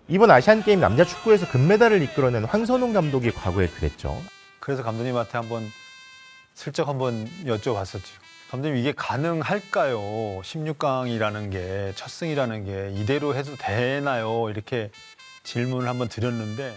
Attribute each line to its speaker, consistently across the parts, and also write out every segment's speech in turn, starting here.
Speaker 1: 이번 아시안게임 남자 축구에서 금메달을 이끌어낸 황선홍 감독이 과거에 그랬죠.
Speaker 2: 그래서 감독님한테 슬쩍 한번 여쭤봤었죠. 감독님 이게 가능할까요? 16강이라는 게 첫 승이라는 게 이대로 해도 되나요? 이렇게 질문을 한번 드렸는데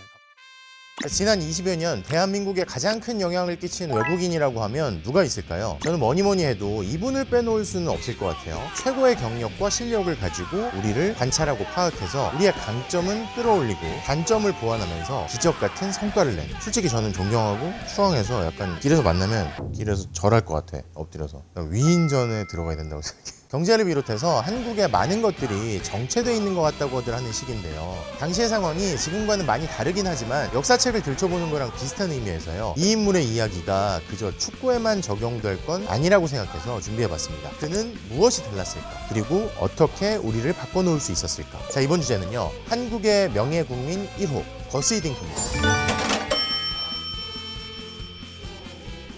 Speaker 1: 지난 20여 년 대한민국에 가장 큰 영향을 끼친 외국인이라고 하면 누가 있을까요? 저는 뭐니 해도 이분을 빼놓을 수는 없을 것 같아요. 최고의 경력과 실력을 가지고 우리를 관찰하고 파악해서 우리의 강점은 끌어올리고 단점을 보완하면서 기적 같은 성과를 낸, 솔직히 저는 존경하고 추앙해서 약간 길에서 만나면 길에서 절할 것 같아. 엎드려서 위인전에 들어가야 된다고 생각해. 경제를 비롯해서 한국의 많은 것들이 정체되어 있는 것 같다고들 하는 시기인데요. 당시의 상황이 지금과는 많이 다르긴 하지만 역사책을 들춰보는 거랑 비슷한 의미에서요. 이 인물의 이야기가 그저 축구에만 적용될 건 아니라고 생각해서 준비해봤습니다. 그는 무엇이 달랐을까? 그리고 어떻게 우리를 바꿔놓을 수 있었을까? 자, 이번 주제는요. 한국의 명예국민 1호 거스 히딩크입니다.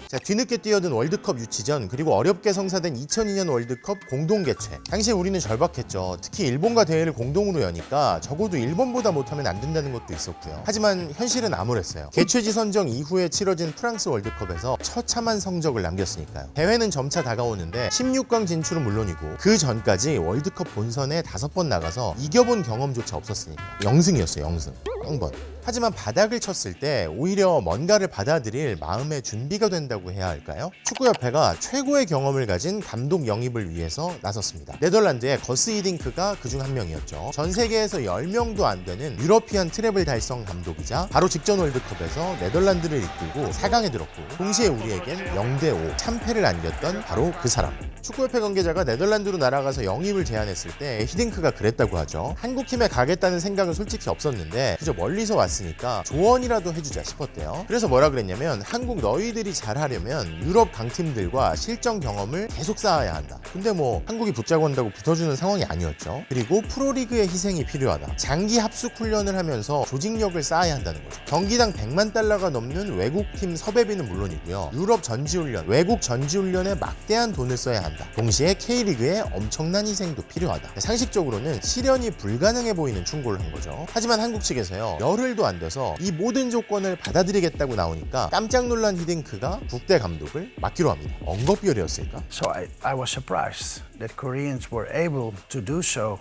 Speaker 1: 자, 뒤늦게 뛰어든 월드컵 유치전, 그리고 어렵게 성사된 2002년 월드컵 공동 개최. 당시에 우리는 절박했죠. 특히 일본과 대회를 공동으로 여니까 적어도 일본보다 못하면 안 된다는 것도 있었고요. 하지만 현실은 암울했어요. 개최지 선정 이후에 치러진 프랑스 월드컵에서 처참한 성적을 남겼으니까요. 대회는 점차 다가오는데 16강 진출은 물론이고 그 전까지 월드컵 본선에 5번 나가서 이겨본 경험조차 없었으니까. 0승이었어요. 0승. 0번. 하지만 바닥을 쳤을 때 오히려 뭔가를 받아들일 마음의 준비가 된다고 해야 할까요? 축구협회가 최고의 경험을 가진 감독 영입을 위해서 나섰습니다. 네덜란드의 거스 히딩크가 그중 한 명이었죠. 전 세계에서 10명도 안 되는 유러피안 트래블 달성 감독이자 바로 직전 월드컵에서 네덜란드를 이끌고 4강에 들었고 동시에 우리에겐 0대5 참패를 안겼던 바로 그 사람. 축구협회 관계자가 네덜란드로 날아가서 영입을 제안했을 때 히딩크가 그랬다고 하죠. 한국팀에 가겠다는 생각은 솔직히 없었는데 그저 멀리서 왔으니까 조언이라도 해주자 싶었대요. 그래서 뭐라 그랬냐면 한국 너희들이 잘하려면 유럽 강팀들과 실전 경험을 계속 쌓아야 한다. 근데 뭐 한국이 붙자고 한다고 붙어주는 상황이 아니었죠. 그리고 프로리그의 희생이 필요하다. 장기 합숙 훈련을 하면서 조직력을 쌓아야 한다는 거죠. 경기당 100만 달러가 넘는 외국팀 섭외비는 물론이고요. 유럽 전지훈련, 외국 전지훈련에 막대한 돈을 써야 한다. 동시에 K리그에 엄청난 희생도 필요하다. 상식적으로는 실현이 불가능해 보이는 충고를 한 거죠. 하지만 한국 측에서요. 열흘도 안 돼서 이 모든 조건을 받아들이겠다고 나오니까 깜짝 놀란 히딩크가 국대 감독을 맡기로 합니다. 엉겁결이었을까?
Speaker 3: So I was surprised that Koreans were able to do so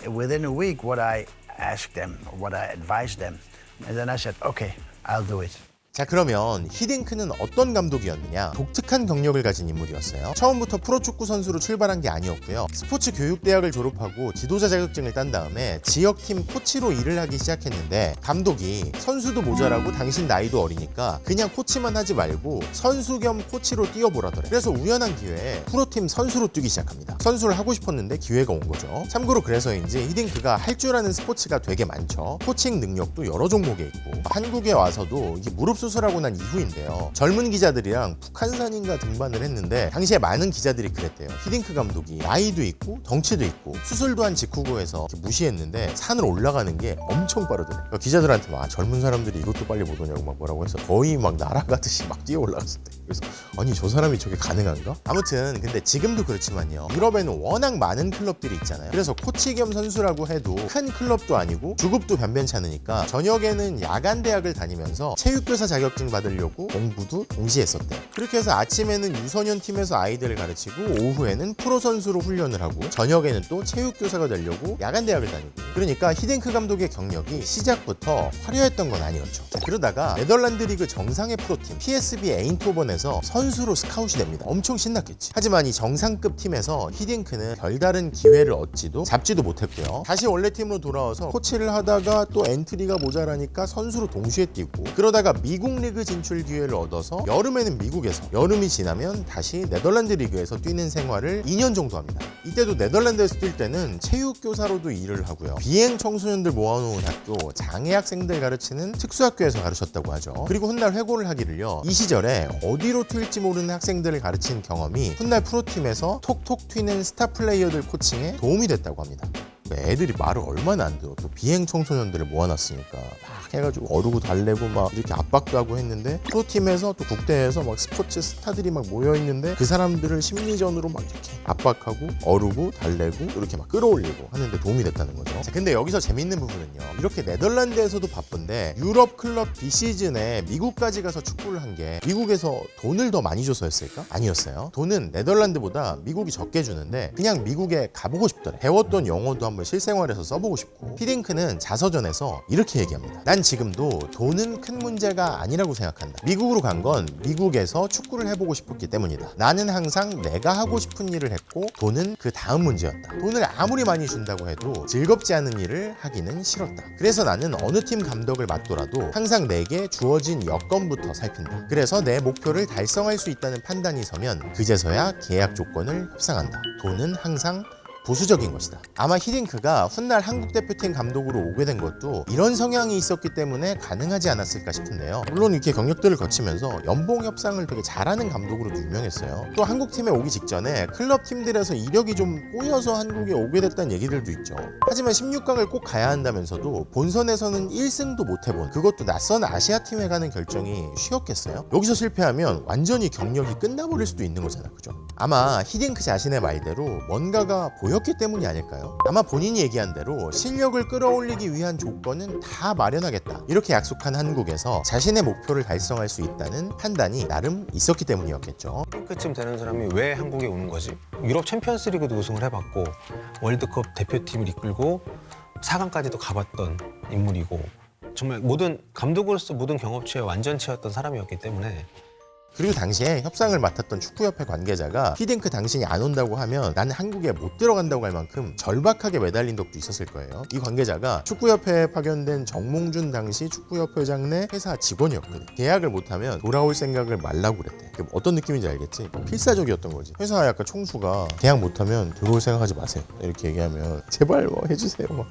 Speaker 3: within a week what I asked them or what I advised them. And then I said, okay, I'll do it.
Speaker 1: 자, 그러면 히딩크는 어떤 감독이었느냐? 독특한 경력을 가진 인물이었어요. 처음부터 프로축구 선수로 출발한 게 아니었고요. 스포츠 교육대학을 졸업하고 지도자 자격증을 딴 다음에 지역팀 코치로 일을 하기 시작했는데 감독이 선수도 모자라고 당신 나이도 어리니까 그냥 코치만 하지 말고 선수 겸 코치로 뛰어보라더래. 그래서 우연한 기회에 프로팀 선수로 뛰기 시작합니다. 선수를 하고 싶었는데 기회가 온 거죠. 참고로 그래서인지 히딩크가 할 줄 아는 스포츠가 되게 많죠. 코칭 능력도 여러 종목에 있고 한국에 와서도 이게 무릎 수술하고 난 이후인데요. 젊은 기자들이랑 북한산인가 등반을 했는데 당시에 많은 기자들이 그랬대요. 히딩크 감독이 나이도 있고 덩치도 있고 수술도 한 직후고해서 무시했는데 산을 올라가는 게 엄청 빠르더래요. 그러니까 기자들한테 막 젊은 사람들이 이것도 빨리 못 오냐고 막 뭐라고 해서 거의 막 날아가듯이 막 뛰어 올라갔을 때 그래서 아니 저 사람이 저게 가능한가? 아무튼 근데 지금도 그렇지만요. 유럽에는 워낙 많은 클럽들이 있잖아요. 그래서 코치 겸 선수라고 해도 큰 클럽도 아니고 주급도 변변치 않으니까 저녁에는 야간 대학을 다니면서 체육교사 자격증 받으려고 공부도 동시에 했었대요. 그렇게 해서 아침에는 유소년 팀에서 아이들을 가르치고 오후에는 프로 선수로 훈련을 하고 저녁에는 또 체육교사가 되려고 야간 대학을 다니고 그러니까 히딩크 감독의 경력이 시작부터 화려했던 건 아니었죠. 자, 그러다가 네덜란드 리그 정상의 프로팀 PSV 에인토번에서 선수로 스카웃이 됩니다. 엄청 신났겠지. 하지만 이 정상급 팀에서 히딩크는 별다른 기회를 얻지도 잡지도 못했고요. 다시 원래 팀으로 돌아와서 코치를 하다가 또 엔트리가 모자라니까 선수로 동시에 뛰고 그러다가 미국 리그 진출 기회를 얻어서 여름에는 미국에서 여름이 지나면 다시 네덜란드 리그에서 뛰는 생활을 2년 정도 합니다. 이때도 네덜란드에서 뛸 때는 체육교사로도 일을 하고요. 비행 청소년들 모아놓은 학교, 장애 학생들 가르치는 특수학교에서 가르쳤다고 하죠. 그리고 훗날 회고를 하기를요. 이 시절에 어디로 튈지 모르는 학생들을 가르친 경험이 훗날 프로팀에서 톡톡 튀는 스타 플레이어들 코칭에 도움이 됐다고 합니다. 애들이 말을 얼마나 안 들어. 또 비행 청소년들을 모아놨으니까 막 해가지고 어르고 달래고 막 이렇게 압박도 하고 했는데 프로팀에서 또 국대에서 막 스포츠 스타들이 막 모여있는데 그 사람들을 심리전으로 막 이렇게 압박하고 어르고 달래고 이렇게 막 끌어올리고 하는데 도움이 됐다는 거죠. 자, 근데 여기서 재밌는 부분은요. 이렇게 네덜란드에서도 바쁜데 유럽 클럽 비시즌에 미국까지 가서 축구를 한 게 미국에서 돈을 더 많이 줘서였을까? 아니었어요. 돈은 네덜란드보다 미국이 적게 주는데 그냥 미국에 가보고 싶더래. 배웠던 영어도 한번 실생활에서 써보고 싶고. 히딩크는 자서전에서 이렇게 얘기합니다. 난 지금도 돈은 큰 문제가 아니라고 생각한다. 미국으로 간 건 미국에서 축구를 해보고 싶었기 때문이다. 나는 항상 내가 하고 싶은 일을 했고 돈은 그 다음 문제였다. 돈을 아무리 많이 준다고 해도 즐겁지 않은 일을 하기는 싫었다. 그래서 나는 어느 팀 감독을 맡더라도 항상 내게 주어진 여건부터 살핀다. 그래서 내 목표를 달성할 수 있다는 판단이 서면 그제서야 계약 조건을 협상한다. 돈은 항상 보수적인 것이다. 아마 히딩크가 훗날 한국 대표팀 감독으로 오게 된 것도 이런 성향이 있었기 때문에 가능하지 않았을까 싶은데요. 물론 이렇게 경력들을 거치면서 연봉 협상을 되게 잘하는 감독으로도 유명했어요. 또 한국팀에 오기 직전에 클럽 팀들에서 이력이 좀 꼬여서 한국에 오게 됐다는 얘기들도 있죠. 하지만 16강을 꼭 가야 한다면서도 본선에서는 1승도 못 해본, 그것도 낯선 아시아팀에 가는 결정이 쉬웠겠어요? 여기서 실패하면 완전히 경력이 끝나버릴 수도 있는 거잖아, 그죠? 아마 히딩크 자신의 말대로 뭔가가 보였기 때문이 아닐까요? 아마 본인이 얘기한 대로 실력을 끌어올리기 위한 조건은 다 마련하겠다, 이렇게 약속한 한국에서 자신의 목표를 달성할 수 있다는 판단이 나름 있었기 때문이었겠죠.
Speaker 4: 핑크쯤 되는 사람이 왜 한국에 오는 거지? 유럽 챔피언스 리그도 우승을 해봤고 월드컵 대표팀을 이끌고 4강까지도 가봤던 인물이고 정말 모든 감독으로서 모든 경험치의 완전체였던 사람이었기 때문에.
Speaker 1: 그리고 당시에 협상을 맡았던 축구협회 관계자가 히딩크 당신이 안 온다고 하면 나는 한국에 못 들어간다고 할 만큼 절박하게 매달린 적도 있었을 거예요. 이 관계자가 축구협회에 파견된 정몽준 당시 축구협회장 내 회사 직원이었거든. 계약을 못하면 돌아올 생각을 말라고 그랬대. 어떤 느낌인지 알겠지? 필사적이었던 거지. 회사 약간 총수가 계약 못하면 들어올 생각하지 마세요, 이렇게 얘기하면 제발 뭐 해주세요 막.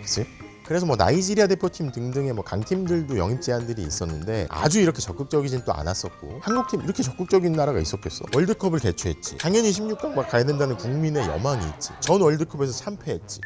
Speaker 1: 그치? 그래서 뭐 나이지리아 대표팀 등등의 뭐 강팀들도 영입 제안들이 있었는데 아주 이렇게 적극적이진 또 않았었고, 한국팀 이렇게 적극적인 나라가 있었겠어? 월드컵을 개최했지. 당연히 16강 막 가야 된다는 국민의 여망이 있지. 전 월드컵에서 참패했지.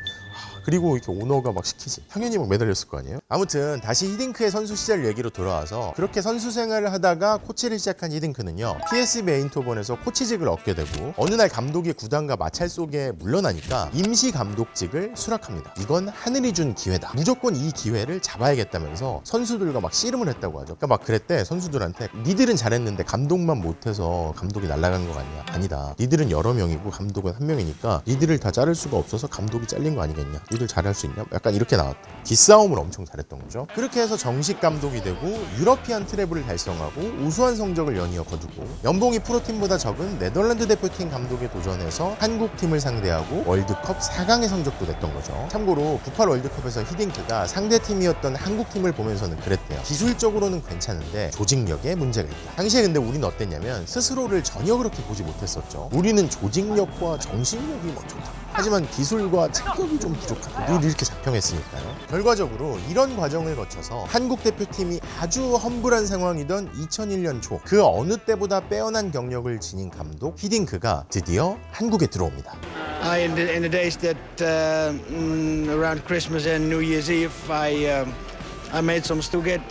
Speaker 1: 그리고 이렇게 오너가 막 시키지. 당연히 막 매달렸을 거 아니에요? 아무튼 다시 히딩크의 선수 시절 얘기로 돌아와서 그렇게 선수 생활을 하다가 코치를 시작한 히딩크는요, PSV 에인토번에서 코치직을 얻게 되고 어느 날 감독이 구단과 마찰 속에 물러나니까 임시 감독직을 수락합니다. 이건 하늘이 준 기회다. 무조건 이 기회를 잡아야겠다면서 선수들과 막 씨름을 했다고 하죠. 그러니까 막 그랬대. 선수들한테 니들은 잘했는데 감독만 못해서 감독이 날아간 거 아니야? 아니다. 니들은 여러 명이고 감독은 한 명이니까 니들을 다 자를 수가 없어서 감독이 잘린 거 아니겠냐? 니들 잘할 수 있냐? 약간 이렇게 나왔다. 기싸움을 엄청 잘했던 거죠. 그렇게 해서 정식 감독이 되고 유러피안 트래블을 달성하고 우수한 성적을 연이어 거두고 연봉이 프로팀보다 적은 네덜란드 대표팀 감독에 도전해서 한국팀을 상대하고 월드컵 4강의 성적도 냈던 거죠. 참고로 98 월드컵에서 히딩크가 상대팀이었던 한국팀을 보면서는 그랬대요. 기술적으로는 괜찮은데 조직력에 문제가 있다. 당시에 근데 우리는 어땠냐면 스스로를 전혀 그렇게 보지 못했었죠. 우리는 조직력과 정신력이 막 좋다. 하지만 기술과 체격이 좀 부족하다. 늘 이렇게 작평했으니까요. 결과적으로 이런 과정을 거쳐서 한국 대표팀이 아주 험불한 상황이던 2001년 초, 그 어느 때보다 빼어난 경력을 지닌 감독 히딩크가 드디어 한국에 들어옵니다.
Speaker 5: In the days that around Christmas and New Year's Eve, I made some to get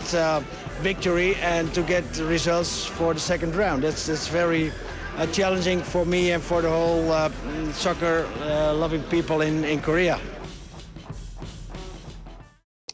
Speaker 5: victory and to get results for the second round. That's very challenging for me and for the whole soccer loving people in Korea.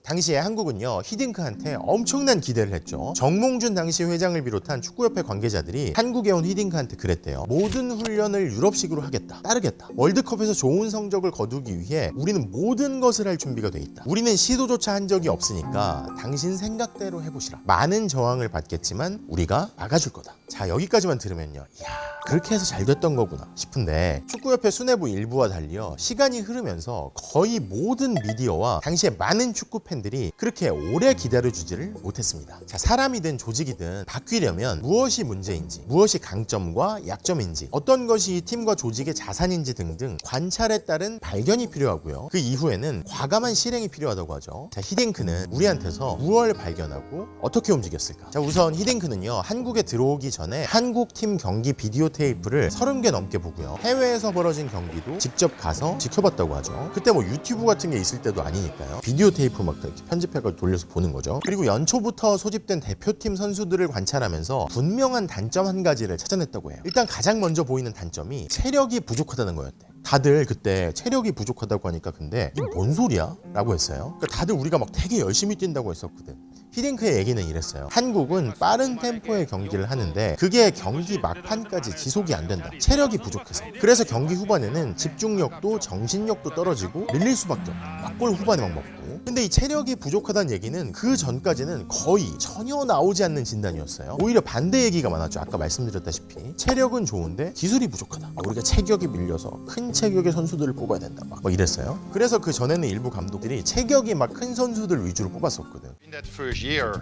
Speaker 1: 당시에 한국은요, 히딩크한테 엄청난 기대를 했죠. 정몽준 당시 회장을 비롯한 축구협회 관계자들이 한국에 온 히딩크한테 그랬대요. 모든 훈련을 유럽식으로 하겠다, 따르겠다. 월드컵에서 좋은 성적을 거두기 위해 우리는 모든 것을 할 준비가 돼 있다. 우리는 시도조차 한 적이 없으니까 당신 생각대로 해보시라. 많은 저항을 받겠지만 우리가 막아줄 거다. 자, 여기까지만 들으면요, 이야, 그렇게 해서 잘 됐던 거구나 싶은데, 축구협회 수뇌부 일부와 달리요, 시간이 흐르면서 거의 모든 미디어와 당시에 많은 축구 팬 팬들이 그렇게 오래 기다려주지를 못했습니다. 자, 사람이든 조직이든 바뀌려면 무엇이 문제인지, 무엇이 강점과 약점인지, 어떤 것이 이 팀과 조직의 자산인지 등등 관찰에 따른 발견이 필요하고요. 그 이후에는 과감한 실행이 필요하다고 하죠. 자, 히딩크는 우리한테서 무엇을 발견하고 어떻게 움직였을까? 자, 우선 히딩크는요, 한국에 들어오기 전에 한국 팀 경기 비디오 테이프를 30개 넘게 보고요. 해외에서 벌어진 경기도 직접 가서 지켜봤다고 하죠. 그때 뭐 유튜브 같은 게 있을 때도 아니니까요. 비디오 테이프 막 이렇게 편집해가지고 돌려서 보는 거죠. 그리고 연초부터 소집된 대표팀 선수들을 관찰하면서 분명한 단점 한 가지를 찾아냈다고 해요. 일단 가장 먼저 보이는 단점이 체력이 부족하다는 거였대. 다들 그때 체력이 부족하다고 하니까 근데 이게 뭔 소리야? 라고 했어요. 그러니까 다들 우리가 막 되게 열심히 뛴다고 했었거든. 히딩크의 얘기는 이랬어요. 한국은 빠른 템포의 경기를 하는데 그게 경기 막판까지 지속이 안 된다. 체력이 부족해서. 그래서 경기 후반에는 집중력도 정신력도 떨어지고 밀릴 수밖에 없다. 막 골 후반에 막 먹고. 근데 이 체력이 부족하다는 얘기는 그 전까지는 거의 전혀 나오지 않는 진단이었어요. 오히려 반대 얘기가 많았죠. 아까 말씀드렸다시피 체력은 좋은데 기술이 부족하다. 우리가 체격이 밀려서 큰 체격의 선수들을 뽑아야 된다. 막 이랬어요. 그래서 그 전에는 일부 감독들이 체격이 막 큰 선수들 위주로 뽑았었거든.
Speaker 6: In that first year,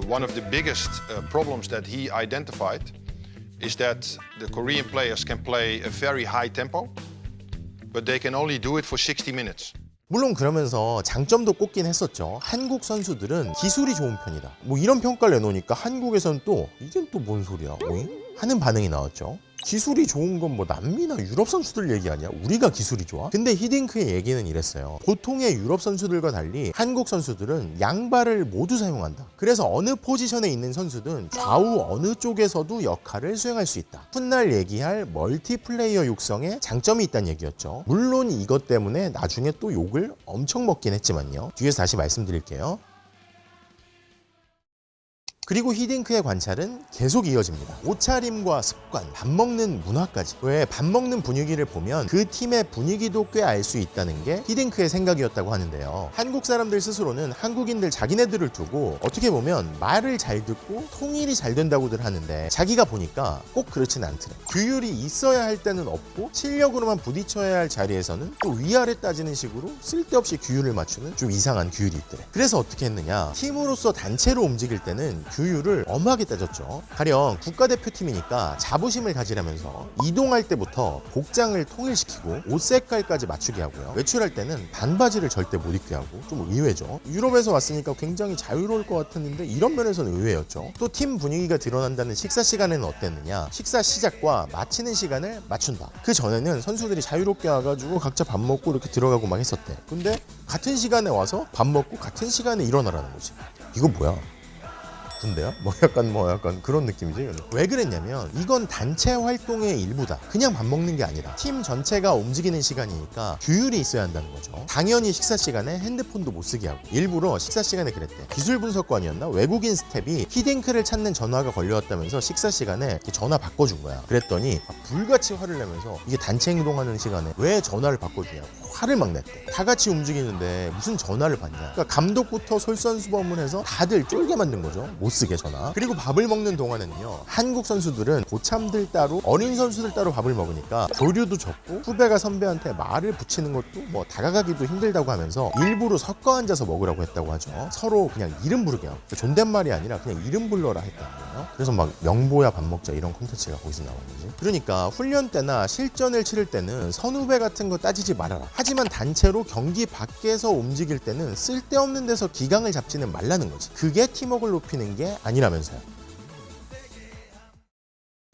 Speaker 6: one of the biggest problems that he identified is that the Korean players can play a very high tempo, but they can only do it for 60 minutes.
Speaker 1: 물론 그러면서 장점도 꼽긴 했었죠. 한국 선수들은 기술이 좋은 편이다. 뭐 이런 평가를 내놓으니까 한국에서는 또 이게 또 뭔 소리야? 오잉? 하는 반응이 나왔죠. 기술이 좋은 건 뭐 남미나 유럽 선수들 얘기 아니야? 우리가 기술이 좋아? 근데 히딩크의 얘기는 이랬어요. 보통의 유럽 선수들과 달리 한국 선수들은 양발을 모두 사용한다. 그래서 어느 포지션에 있는 선수든 좌우 어느 쪽에서도 역할을 수행할 수 있다. 훗날 얘기할 멀티플레이어 육성에 장점이 있다는 얘기였죠. 물론 이것 때문에 나중에 또 욕을 엄청 먹긴 했지만요. 뒤에서 다시 말씀드릴게요. 그리고 히딩크의 관찰은 계속 이어집니다. 옷차림과 습관, 밥 먹는 문화까지. 왜 밥 먹는 분위기를 보면 그 팀의 분위기도 꽤 알 수 있다는 게 히딩크의 생각이었다고 하는데요. 한국 사람들 스스로는 한국인들 자기네들을 두고 어떻게 보면 말을 잘 듣고 통일이 잘 된다고들 하는데 자기가 보니까 꼭 그렇진 않더래. 규율이 있어야 할 때는 없고 실력으로만 부딪혀야 할 자리에서는 또 위아래 따지는 식으로 쓸데없이 규율을 맞추는 좀 이상한 규율이 있더래. 그래서 어떻게 했느냐, 팀으로서 단체로 움직일 때는 규율을 엄하게 따졌죠. 가령 국가대표팀이니까 자부심을 가지려면서 이동할 때부터 복장을 통일시키고 옷 색깔까지 맞추게 하고요. 외출할 때는 반바지를 절대 못 입게 하고 좀 의외죠. 유럽에서 왔으니까 굉장히 자유로울 것 같았는데 이런 면에서는 의외였죠. 또 팀 분위기가 드러난다는 식사 시간에는 어땠느냐, 식사 시작과 마치는 시간을 맞춘다. 그 전에는 선수들이 자유롭게 와가지고 각자 밥 먹고 이렇게 들어가고 막 했었대. 근데 같은 시간에 와서 밥 먹고 같은 시간에 일어나라는 거지. 이거 뭐야? 군대야? 뭐 약간 그런 느낌이지. 왜 그랬냐면 이건 단체 활동의 일부다. 그냥 밥 먹는 게 아니라 팀 전체가 움직이는 시간이니까 규율이 있어야 한다는 거죠. 당연히 식사 시간에 핸드폰도 못 쓰게 하고 일부러 식사 시간에 그랬대. 기술 분석관이었나? 외국인 스텝이 히딩크를 찾는 전화가 걸려왔다면서 식사 시간에 전화 바꿔준 거야. 그랬더니 불같이 화를 내면서 이게 단체 행동하는 시간에 왜 전화를 바꿔주냐고 화를 막 냈대. 다 같이 움직이는데 무슨 전화를 받냐. 그러니까 감독부터 솔선수범을 해서 다들 쫄게 만든 거죠. 못 쓰게 전화. 그리고 밥을 먹는 동안에는요, 한국 선수들은 고참들 따로 어린 선수들 따로 밥을 먹으니까 교류도 적고 후배가 선배한테 말을 붙이는 것도 뭐 다가가기도 힘들다고 하면서 일부러 섞어 앉아서 먹으라고 했다고 하죠. 서로 그냥 이름 부르게 하고 존댓말이 아니라 그냥 이름 불러라 했다는 거예요. 그래서 막 명보야 밥 먹자 이런 콘텐츠가 거기서 나오는 거지. 그러니까 훈련 때나 실전을 치를 때는 선후배 같은 거 따지지 말아라. 하지만 단체로 경기 밖에서 움직일 때는 쓸데없는 데서 기강을 잡지는 말라는 거지. 그게 팀워크를 높이는 게 아니라면서요.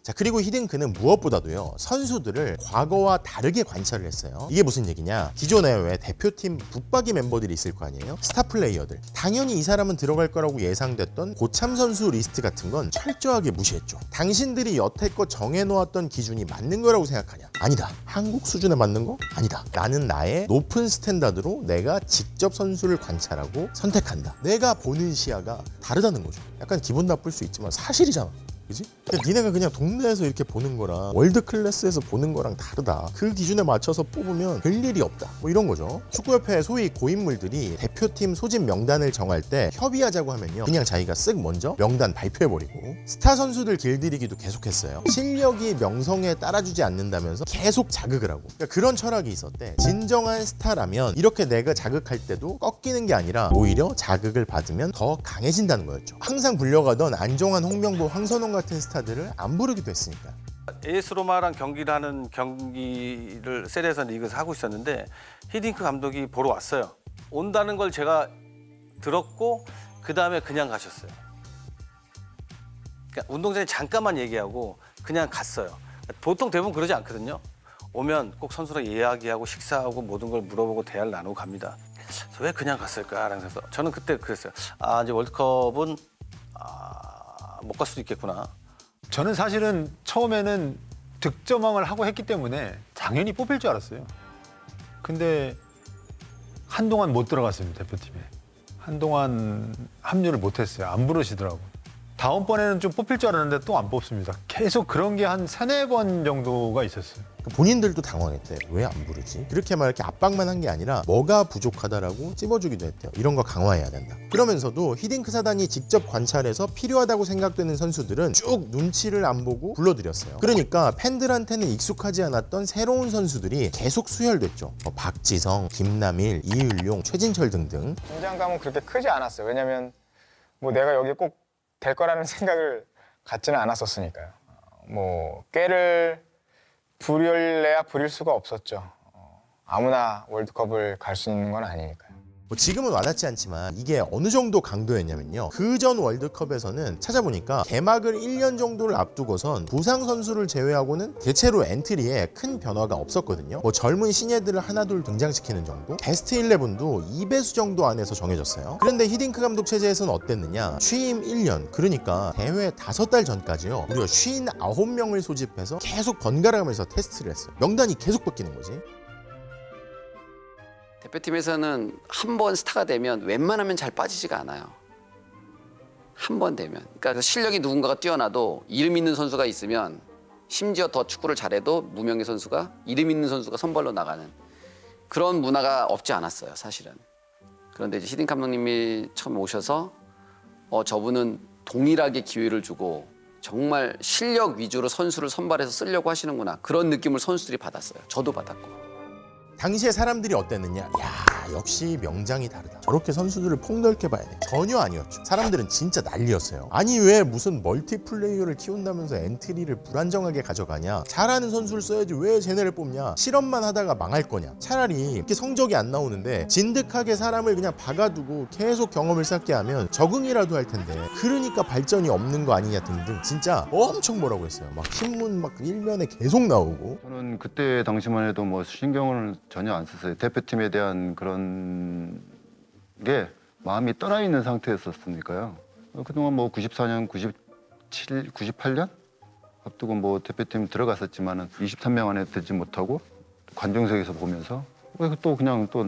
Speaker 1: 자, 그리고 히딩크는 무엇보다도요, 선수들을 과거와 다르게 관찰을 했어요. 이게 무슨 얘기냐, 기존에 왜 대표팀 붙박이 멤버들이 있을 거 아니에요? 스타 플레이어들. 당연히 이 사람은 들어갈 거라고 예상됐던 고참 선수 리스트 같은 건 철저하게 무시했죠. 당신들이 여태껏 정해놓았던 기준이 맞는 거라고 생각하냐? 아니다. 한국 수준에 맞는 거? 아니다. 나는 나의 높은 스탠다드로 내가 직접 선수를 관찰하고 선택한다. 내가 보는 시야가 다르다는 거죠. 약간 기분 나쁠 수 있지만 사실이잖아. 그지? 근데 니네가 그냥 동네에서 이렇게 보는 거랑 월드 클래스에서 보는 거랑 다르다. 그 기준에 맞춰서 뽑으면 별일이 없다. 뭐 이런 거죠. 축구협회 소위 고인물들이 대표팀 소집 명단을 정할 때 협의하자고 하면요, 그냥 자기가 쓱 먼저 명단 발표해버리고 스타 선수들 길들이기도 계속했어요. 실력이 명성에 따라주지 않는다면서 계속 자극을 하고. 그러니까 그런 철학이 있었대. 진정한 스타라면 이렇게 내가 자극할 때도 꺾이는 게 아니라 오히려 자극을 받으면 더 강해진다는 거였죠. 항상 불려가던 안정환, 홍명보, 황선홍 같은 스타들을 안 부르기도 했으니까.
Speaker 7: AS 로마랑 경기를 하는 경기를 세리에서 리그에서 하고 있었는데 히딩크 감독이 보러 왔어요. 온다는 걸 제가 들었고 그 다음에 그냥 가셨어요. 그러니까 운동장에 잠깐만 얘기하고 그냥 갔어요. 보통 대부분 그러지 않거든요. 오면 꼭 선수랑 이야기하고 식사하고 모든 걸 물어보고 대화를 나누고 갑니다. 왜 그냥 갔을까라는 생각. 저는 그때 그랬어요. 아, 이제 월드컵은 못 갈 수도 있겠구나.
Speaker 2: 저는 사실은 처음에는 득점왕을 하고 했기 때문에 당연히 뽑힐 줄 알았어요. 근데 한동안 못 들어갔습니다, 대표팀에. 한동안 합류를 못했어요. 안 부르시더라고요. 다음번에는 좀 뽑힐 줄 알았는데 또 안 뽑습니다. 계속 그런 게 한 3-4번 정도가 있었어요.
Speaker 1: 본인들도 당황했대. 왜 안 부르지? 그렇게 막 이렇게 압박만 한 게 아니라 뭐가 부족하다라고 찝어주기도 했대요. 이런 거 강화해야 된다. 그러면서도 히딩크 사단이 직접 관찰해서 필요하다고 생각되는 선수들은 쭉 눈치를 안 보고 불러들였어요. 그러니까 팬들한테는 익숙하지 않았던 새로운 선수들이 계속 수혈됐죠. 박지성, 김남일, 이율용, 최진철 등등.
Speaker 8: 긴장감은 그렇게 크지 않았어요. 왜냐면 뭐 내가 여기 꼭 될 거라는 생각을 갖지는 않았었으니까요. 뭐 꾀를 부릴래야 부릴 수가 없었죠. 아무나 월드컵을 갈 수 있는 건 아니니까요.
Speaker 1: 뭐 지금은 와닿지 않지만 이게 어느 정도 강도였냐면요, 그 전 월드컵에서는 찾아보니까 개막을 1년 정도를 앞두고선 부상 선수를 제외하고는 대체로 엔트리에 큰 변화가 없었거든요. 뭐 젊은 신예들을 하나둘 등장시키는 정도, 베스트 11도 2배수 정도 안에서 정해졌어요. 그런데 히딩크 감독 체제에서는 어땠느냐, 취임 1년, 그러니까 대회 5달 전까지요, 무려 59명을 소집해서 계속 번갈아가면서 테스트를 했어요. 명단이 계속 바뀌는 거지.
Speaker 9: 대표팀에서는 한 번 스타가 되면 웬만하면 잘 빠지지가 않아요. 한 번 되면. 그러니까 실력이 누군가가 뛰어나도 이름 있는 선수가 있으면 심지어 더 축구를 잘해도 무명의 선수가, 이름 있는 선수가 선발로 나가는 그런 문화가 없지 않았어요, 사실은. 그런데 이제 히딩크 감독님이 처음 오셔서 저분은 동일하게 기회를 주고 정말 실력 위주로 선수를 선발해서 쓰려고 하시는구나. 그런 느낌을 선수들이 받았어요. 저도 받았고.
Speaker 1: 당시에 사람들이 어땠느냐? 야, 역시 명장이 다르다. 저렇게 선수들을 폭넓게 봐야 돼. 전혀 아니었죠. 사람들은 진짜 난리였어요. 아니 왜 무슨 멀티플레이어를 키운다면서 엔트리를 불안정하게 가져가냐? 잘하는 선수를 써야지 왜 쟤네를 뽑냐? 실험만 하다가 망할 거냐? 차라리 이렇게 성적이 안 나오는데 진득하게 사람을 그냥 박아두고 계속 경험을 쌓게 하면 적응이라도 할 텐데, 그러니까 발전이 없는 거 아니냐 등등 진짜 엄청 뭐라고 했어요. 막 신문 막 일면에 계속 나오고.
Speaker 10: 저는 그때 당시만 해도 뭐 신경을 전혀 안 썼어요. 대표팀에 대한 그런 게 마음이 떠나 있는 상태였었으니까요. 그동안 뭐 94년, 97, 98년 앞두고 뭐 대표팀 들어갔었지만은 23명 안에 들지 못하고 관중석에서 보면서 왜 또 그냥 또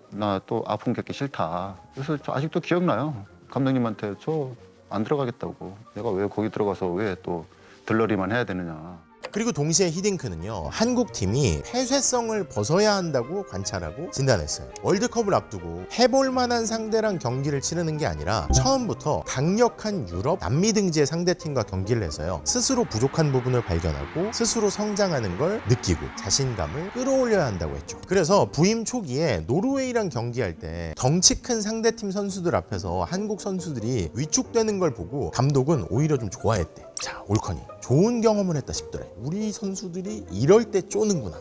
Speaker 10: 나 또 아픔 겪기 싫다. 그래서 저 아직도 기억나요. 감독님한테 저 안 들어가겠다고. 내가 왜 거기 들어가서 왜 또 들러리만 해야 되느냐.
Speaker 1: 그리고 동시에 히딩크는요, 한국 팀이 폐쇄성을 벗어야 한다고 관찰하고 진단했어요. 월드컵을 앞두고 해볼 만한 상대랑 경기를 치르는 게 아니라 처음부터 강력한 유럽, 남미 등지의 상대팀과 경기를 해서요, 스스로 부족한 부분을 발견하고 스스로 성장하는 걸 느끼고 자신감을 끌어올려야 한다고 했죠. 그래서 부임 초기에 노르웨이랑 경기할 때 덩치 큰 상대팀 선수들 앞에서 한국 선수들이 위축되는 걸 보고 감독은 오히려 좀 좋아했대. 자, 올커니 좋은 경험을 했다 싶더래. 우리 선수들이 이럴 때 쪼는구나.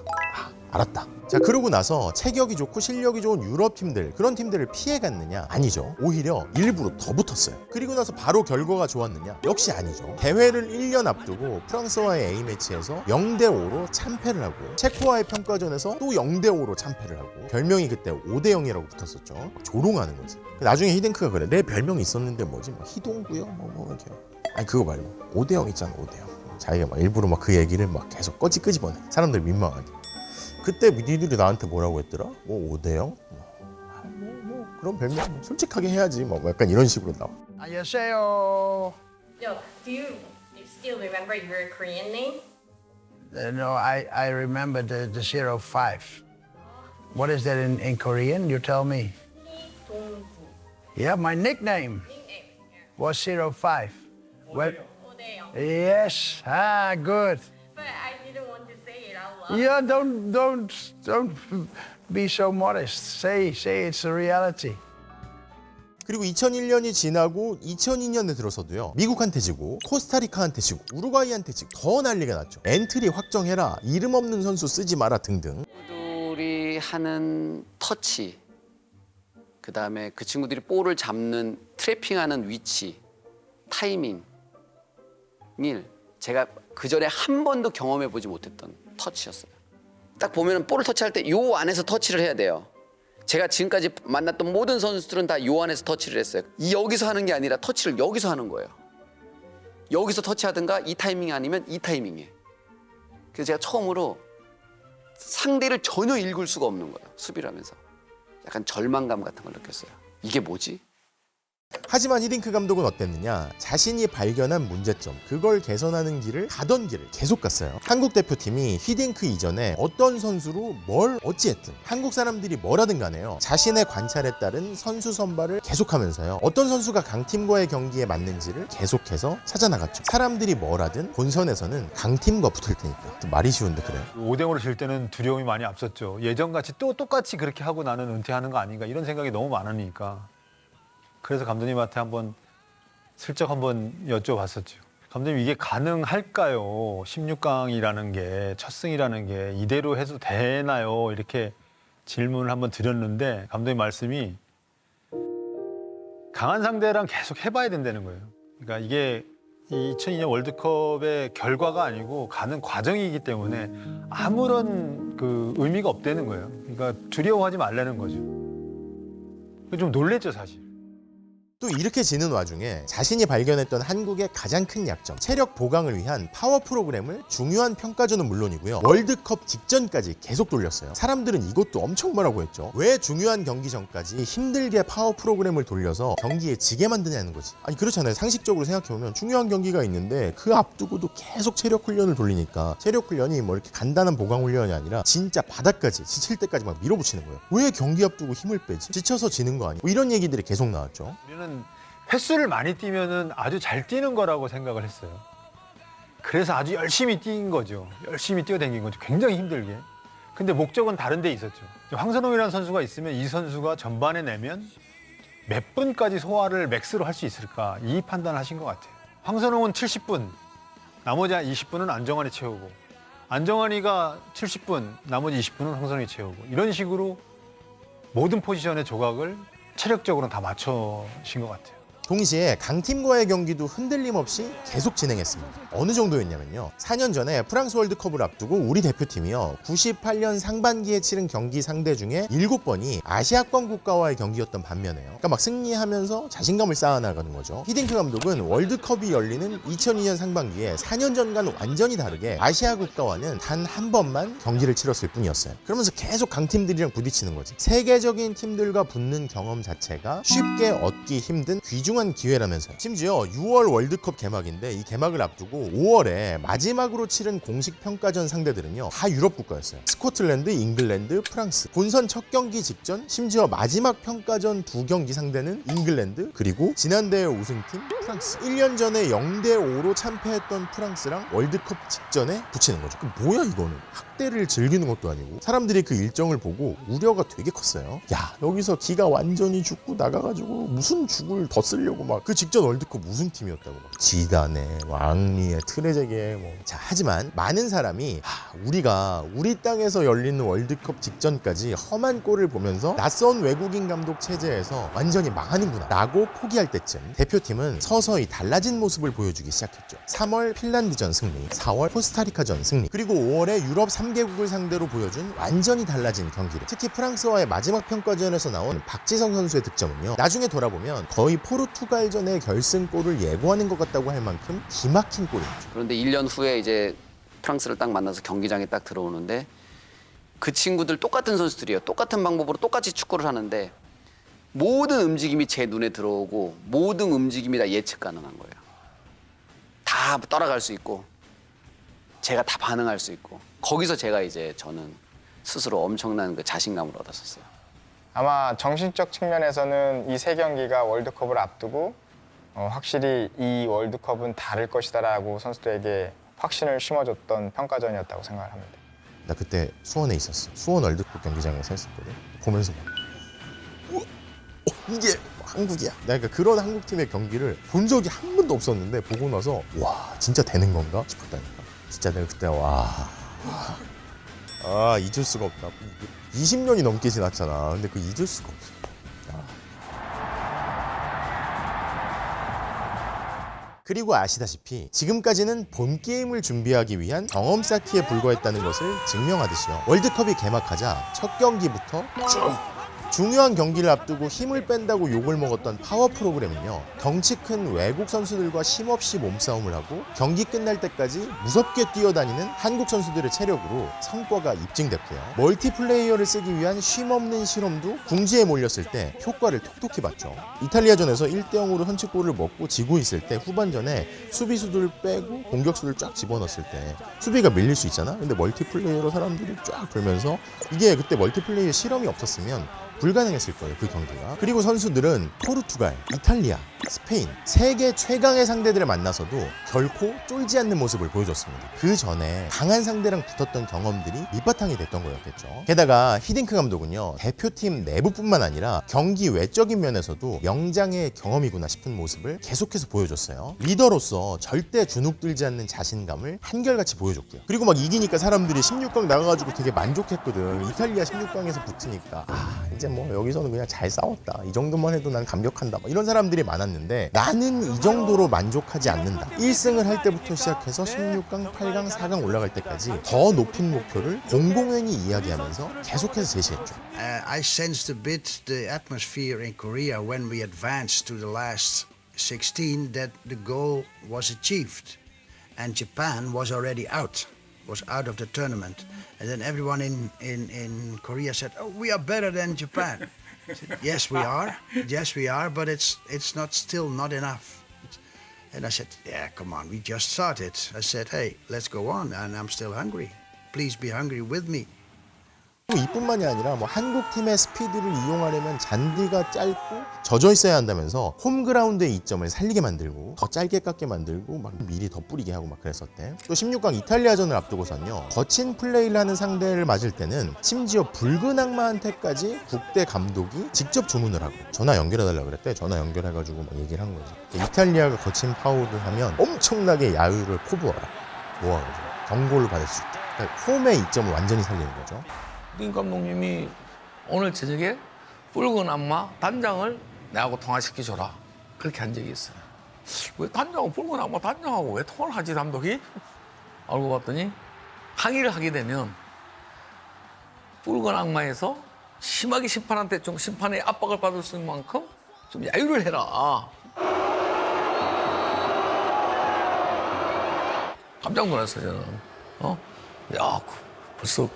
Speaker 1: 알았다. 자, 그러고 나서 체격이 좋고 실력이 좋은 유럽 팀들, 그런 팀들을 피해갔느냐? 아니죠. 오히려 일부러 더 붙었어요. 그리고 나서 바로 결과가 좋았느냐? 역시 아니죠. 대회를 1년 앞두고 프랑스와의 A매치에서 0-5로 참패를 하고, 체코와의 평가전에서 또 0-5로 참패를 하고, 별명이 그때 5-0이라고 붙었었죠. 조롱하는 거지. 나중에 히딩크가 그래. 내 별명이 있었는데 뭐지? 뭐 희동구요? 뭐 이렇게. 아니 그거 말고 5-0 있잖아, 5-0. 자기가 막 일부러 막 그 얘기를 막 계속 끄집어내. 사람들 민망하게. 그때 니들이 나한테 뭐라고 했더라? 뭐 5-0? 뭐 그런 별명 솔직하게 해야지. 뭐 약간 이런 식으로 나와.
Speaker 3: 안녕하세요.
Speaker 11: Yo, do you still remember your Korean name?
Speaker 3: No, I remember the 05. What is that in Korean? You tell me.
Speaker 11: 동구.
Speaker 3: Yeah, my nickname was 05. Well,
Speaker 11: 오대영.
Speaker 3: yes, good.
Speaker 11: But I didn't want to say it out loud.
Speaker 3: Yeah, don't be so modest. Say it's a reality.
Speaker 1: 그리고 2001년이 지나고 2002년에 들어서도요. 미국한테 지고 코스타리카한테 지고 우루과이한테 지고 더 난리가 났죠. 엔트리 확정해라. 이름 없는 선수 쓰지 마라 등등.
Speaker 9: 친구들이 하는 터치, 그다음에 그 친구들이 볼을 잡는 트래핑하는 위치, 타이밍을 제가 그전에 한 번도 경험해 보지 못했던 터치였어요. 딱 보면은 볼을 터치할 때 요 안에서 터치를 해야 돼요. 제가 지금까지 만났던 모든 선수들은 다 요 안에서 터치를 했어요. 여기서 하는 게 아니라 터치를 여기서 하는 거예요. 여기서 터치하든가 이 타이밍이 아니면 이 타이밍에. 그래서 제가 처음으로 상대를 전혀 읽을 수가 없는 거예요. 수비를 하면서. 약간 절망감 같은 걸 느꼈어요. 이게 뭐지?
Speaker 1: 하지만 히딩크 감독은 어땠느냐? 자신이 발견한 문제점, 그걸 개선하는 길을 가던 길을 계속 갔어요. 한국 대표팀이 히딩크 이전에 어떤 선수로 뭘 어찌했든 한국 사람들이 뭐라든 간에요. 자신의 관찰에 따른 선수 선발을 계속하면서요. 어떤 선수가 강팀과의 경기에 맞는지를 계속해서 찾아나갔죠. 사람들이 뭐라든 본선에서는 강팀과 붙을 테니까. 말이 쉬운데 그래요.
Speaker 2: 5대0으로 질 때는 두려움이 많이 앞섰죠. 예전같이 또 똑같이 그렇게 하고 나는 은퇴하는 거 아닌가 이런 생각이 너무 많으니까. 그래서 감독님한테 슬쩍 한번 여쭤봤었죠. 감독님 이게 가능할까요? 16강이라는 게 첫 승이라는 게 이대로 해도 되나요? 이렇게 질문을 한번 드렸는데 감독님 말씀이 강한 상대랑 계속 해봐야 된다는 거예요. 그러니까 이게 2002년 월드컵의 결과가 아니고 가는 과정이기 때문에 아무런 그 의미가 없다는 거예요. 그러니까 두려워하지 말라는 거죠. 좀 놀랬죠 사실.
Speaker 1: 또 이렇게 지는 와중에 자신이 발견했던 한국의 가장 큰 약점, 체력 보강을 위한 파워 프로그램을 중요한 평가전은 물론이고요. 월드컵 직전까지 계속 돌렸어요. 사람들은 이것도 엄청 뭐라고 했죠. 왜 중요한 경기 전까지 힘들게 파워 프로그램을 돌려서 경기에 지게 만드냐는 거지. 아니 그렇잖아요. 상식적으로 생각해보면 중요한 경기가 있는데 그 앞두고도 계속 체력 훈련을 돌리니까 체력 훈련이 뭐 이렇게 간단한 보강 훈련이 아니라 진짜 바닥까지 지칠 때까지 막 밀어붙이는 거예요. 왜 경기 앞두고 힘을 빼지? 지쳐서 지는 거 아니고 이런 얘기들이 계속 나왔죠.
Speaker 2: 우리는 횟수를 많이 뛰면은 아주 잘 뛰는 거라고 생각을 했어요. 그래서 아주 열심히 뛴 거죠. 열심히 뛰어다닌 거죠. 굉장히 힘들게. 근데 목적은 다른 데 있었죠. 황선홍이라는 선수가 있으면 이 선수가 전반에 내면 몇 분까지 소화를 맥스로 할 수 있을까 이 판단을 하신 것 같아요. 황선홍은 70분, 나머지 20분은 안정환이 채우고 안정환이가 70분, 나머지 20분은 황선홍이 채우고 이런 식으로 모든 포지션의 조각을 체력적으로는 다 맞춰신 것 같아요.
Speaker 1: 동시에 강팀과의 경기도 흔들림 없이 계속 진행했습니다. 어느 정도였냐면요. 4년 전에 프랑스 월드컵을 앞두고 우리 대표팀이요. 98년 상반기에 치른 경기 상대 중에 7번이 아시아권 국가와의 경기였던 반면에요. 그러니까 막 승리하면서 자신감을 쌓아나가는 거죠. 히딩크 감독은 월드컵이 열리는 2002년 상반기에 4년 전과는 완전히 다르게 아시아 국가와는 단 한 번만 경기를 치렀을 뿐이었어요. 그러면서 계속 강팀들이랑 부딪히는 거지. 세계적인 팀들과 붙는 경험 자체가 쉽게 얻기 힘든 귀중한 기회라면서요. 심지어 6월 월드컵 개막인데 이 개막을 앞두고 5월에 마지막으로 치른 공식 평가전 상대들은요. 다 유럽 국가였어요. 스코틀랜드, 잉글랜드, 프랑스. 본선 첫 경기 직전 심지어 마지막 평가전 2경기 상대는 잉글랜드 그리고 지난대회 우승팀 프랑스. 1년 전에 0대5로 참패했던 프랑스랑 월드컵 직전에 붙이는 거죠. 뭐야 이거는. 학대를 즐기는 것도 아니고 사람들이 그 일정을 보고 우려가 되게 컸어요. 야 여기서 기가 완전히 죽고 나가가지고 무슨 죽을 더 쓰려고 막 그 직전 월드컵 우승팀이었다고 막 지다네, 앙리에, 트레제게 뭐. 자 하지만 많은 사람이 우리가 우리 땅에서 열리는 월드컵 직전까지 험한 꼴을 보면서 낯선 외국인 감독 체제에서 완전히 망하는구나 라고 포기할 때쯤 대표팀은 서서히 달라진 모습을 보여주기 시작했죠. 3월 핀란드전 승리, 4월 코스타리카전 승리, 그리고 5월에 유럽 3개국을 상대로 보여준 완전히 달라진 경기를. 특히 프랑스와의 마지막 평가전에서 나온 박지성 선수의 득점은요. 나중에 돌아보면 거의 포르투갈전의 결승골을 예고하는 것 같다고 할 만큼 기막힌 골이었죠.
Speaker 9: 그런데 1년 후에 이제 프랑스를 딱 만나서 경기장에 딱 들어오는데 그 친구들 똑같은 선수들이에요. 똑같은 방법으로 똑같이 축구를 하는데 모든 움직임이 제 눈에 들어오고 모든 움직임이 다 예측 가능한 거예요. 다 다 따라갈 수 있고 제가 다 반응할 수 있고 거기서 제가 이제 저는 스스로 엄청난 그 자신감을 얻었었어요.
Speaker 8: 아마 정신적 측면에서는 이 세 경기가 월드컵을 앞두고 확실히 이 월드컵은 다를 것이다라고 선수들에게 확신을 심어줬던 평가전이었다고 생각을 합니다.
Speaker 1: 나 그때 수원에 있었어. 수원 월드컵 경기장에서 했었거든. 보면서 막 이게 한국이야. 나 그러니까 그런 한국 팀의 경기를 본 적이 한 번도 없었는데 보고 나서 와 진짜 되는 건가 싶었다니까. 진짜 내가 그때 잊을 수가 없다. 20년이 넘게 지났잖아. 근데 그 잊을 수가 없어. 그리고 아시다시피 지금까지는 본 게임을 준비하기 위한 경험 쌓기에 불과했다는 것을 증명하듯이요. 월드컵이 개막하자 첫 경기부터 쭉 중요한 경기를 앞두고 힘을 뺀다고 욕을 먹었던 파워 프로그램은요. 덩치 큰 외국 선수들과 쉼없이 몸싸움을 하고 경기 끝날 때까지 무섭게 뛰어다니는 한국 선수들의 체력으로 성과가 입증됐고요. 멀티플레이어를 쓰기 위한 쉼없는 실험도 궁지에 몰렸을 때 효과를 톡톡히 봤죠. 이탈리아전에서 1대0으로 선취골을 먹고 지고 있을 때 후반전에 수비수들 빼고 공격수들 쫙 집어넣었을 때 수비가 밀릴 수 있잖아. 근데 멀티플레이어로 사람들이 쫙 돌면서 이게 그때 멀티플레이어 실험이 없었으면 불가능했을 거예요, 그 경기가. 그리고 선수들은 포르투갈, 이탈리아, 스페인 세계 최강의 상대들을 만나서도 결코 쫄지 않는 모습을 보여줬습니다. 그 전에 강한 상대랑 붙었던 경험들이 밑바탕이 됐던 거였겠죠. 게다가 히딩크 감독은요, 대표팀 내부뿐만 아니라 경기 외적인 면에서도 명장의 경험이구나 싶은 모습을 계속해서 보여줬어요. 리더로서 절대 주눅들지 않는 자신감을 한결같이 보여줬고요. 그리고 막 이기니까 사람들이 16강 나가가지고 되게 만족했거든. 이탈리아 16강에서 붙으니까 이제 뭐 여기서는 그냥 잘 싸웠다. 이 정도만 해도 난 감격한다. 이런 사람들이 많았는데 나는 이 정도로 만족하지 않는다. 1승을 할 때부터 시작해서 16강, 8강, 4강 올라갈 때까지 더 높은 목표를 공공연히 이야기하면서 계속해서 제시했죠.
Speaker 3: I sensed a bit the atmosphere in Korea when we advanced to the last 16 that the goal was achieved and Japan was already out. Was out of the tournament, and then everyone in Korea said, "Oh, we are better than Japan." I said, yes, we are, but it's not still not enough. And I said, "Yeah, come on, we just started." I said, "Hey, let's go on, and I'm still hungry. Please be hungry with me."
Speaker 1: 이뿐만이 아니라 뭐 한국 팀의 스피드를 이용하려면 잔디가 짧고 젖어 있어야 한다면서 홈그라운드의 이점을 살리게 만들고 더 짧게 깎게 만들고 막 미리 더 뿌리게 하고 막 그랬었대. 또 16강 이탈리아전을 앞두고선요, 거친 플레이를 하는 상대를 맞을 때는 심지어 붉은 악마한테까지 국대 감독이 직접 주문을 하고 전화 연결해달라 그랬대. 전화 연결해가지고 막 얘기를 한 거지. 이탈리아가 거친 파울을 하면 엄청나게 야유를 포부어라 모아가지고 경고를 받을 수 있다. 그러니까 홈의 이점을 완전히 살리는 거죠.
Speaker 12: 히딩크 감독님이 오늘 저녁에 붉은 악마 단장을 내하고 통화시켜줘라, 그렇게 한 적이 있어요. 왜 단장하고 붉은 악마 단장하고 왜 통화를 하지 감독이? 알고 봤더니 항의를 하게 되면 붉은 악마에서 심하게 심판한테 좀 심판의 압박을 받을 수 있는 만큼 좀 야유를 해라. 깜짝 놀랐어요 저는. 야, 벌써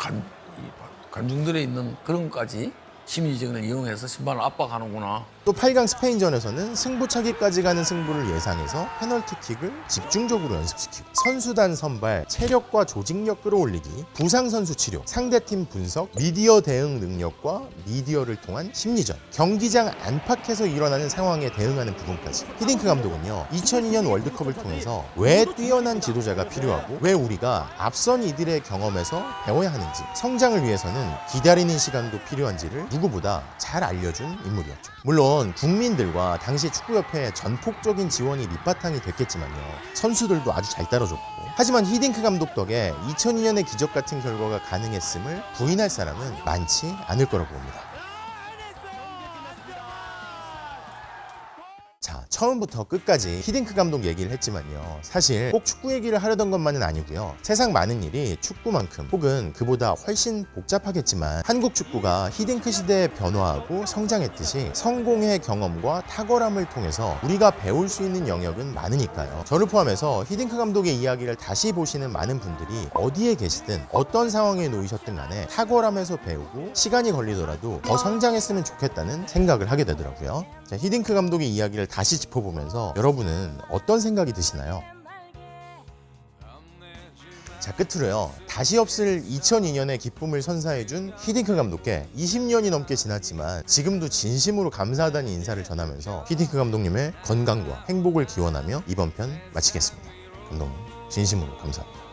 Speaker 12: 관중들에 있는 그런 것까지 심리전을 이용해서 심판을 압박하는구나.
Speaker 1: 또 8강 스페인전에서는 승부차기까지 가는 승부를 예상해서 페널티킥을 집중적으로 연습시키고 선수단 선발, 체력과 조직력 끌어올리기, 부상 선수 치료, 상대팀 분석, 미디어 대응 능력과 미디어를 통한 심리전, 경기장 안팎에서 일어나는 상황에 대응하는 부분까지. 히딩크 감독은요, 2002년 월드컵을 통해서 왜 뛰어난 지도자가 필요하고 왜 우리가 앞선 이들의 경험에서 배워야 하는지, 성장을 위해서는 기다리는 시간도 필요한지를 누구보다 잘 알려준 인물이었죠. 물론 국민들과 당시 축구협회의 전폭적인 지원이 밑바탕이 됐겠지만요, 선수들도 아주 잘 따라줬고. 하지만 히딩크 감독 덕에 2002년의 기적 같은 결과가 가능했음을 부인할 사람은 많지 않을 거라고 봅니다. 자, 처음부터 끝까지 히딩크 감독 얘기를 했지만요, 사실 꼭 축구 얘기를 하려던 것만은 아니고요. 세상 많은 일이 축구만큼 혹은 그보다 훨씬 복잡하겠지만 한국 축구가 히딩크 시대에 변화하고 성장했듯이 성공의 경험과 탁월함을 통해서 우리가 배울 수 있는 영역은 많으니까요. 저를 포함해서 히딩크 감독의 이야기를 다시 보시는 많은 분들이 어디에 계시든 어떤 상황에 놓이셨든 간에 탁월함에서 배우고 시간이 걸리더라도 더 성장했으면 좋겠다는 생각을 하게 되더라고요. 자, 히딩크 감독의 이야기를 다시 짚어보면서 여러분은 어떤 생각이 드시나요? 자, 끝으로요. 다시 없을 2002년의 기쁨을 선사해준 히딩크 감독께 20년이 넘게 지났지만 지금도 진심으로 감사하다는 인사를 전하면서 히딩크 감독님의 건강과 행복을 기원하며 이번 편 마치겠습니다. 감독님 진심으로 감사합니다.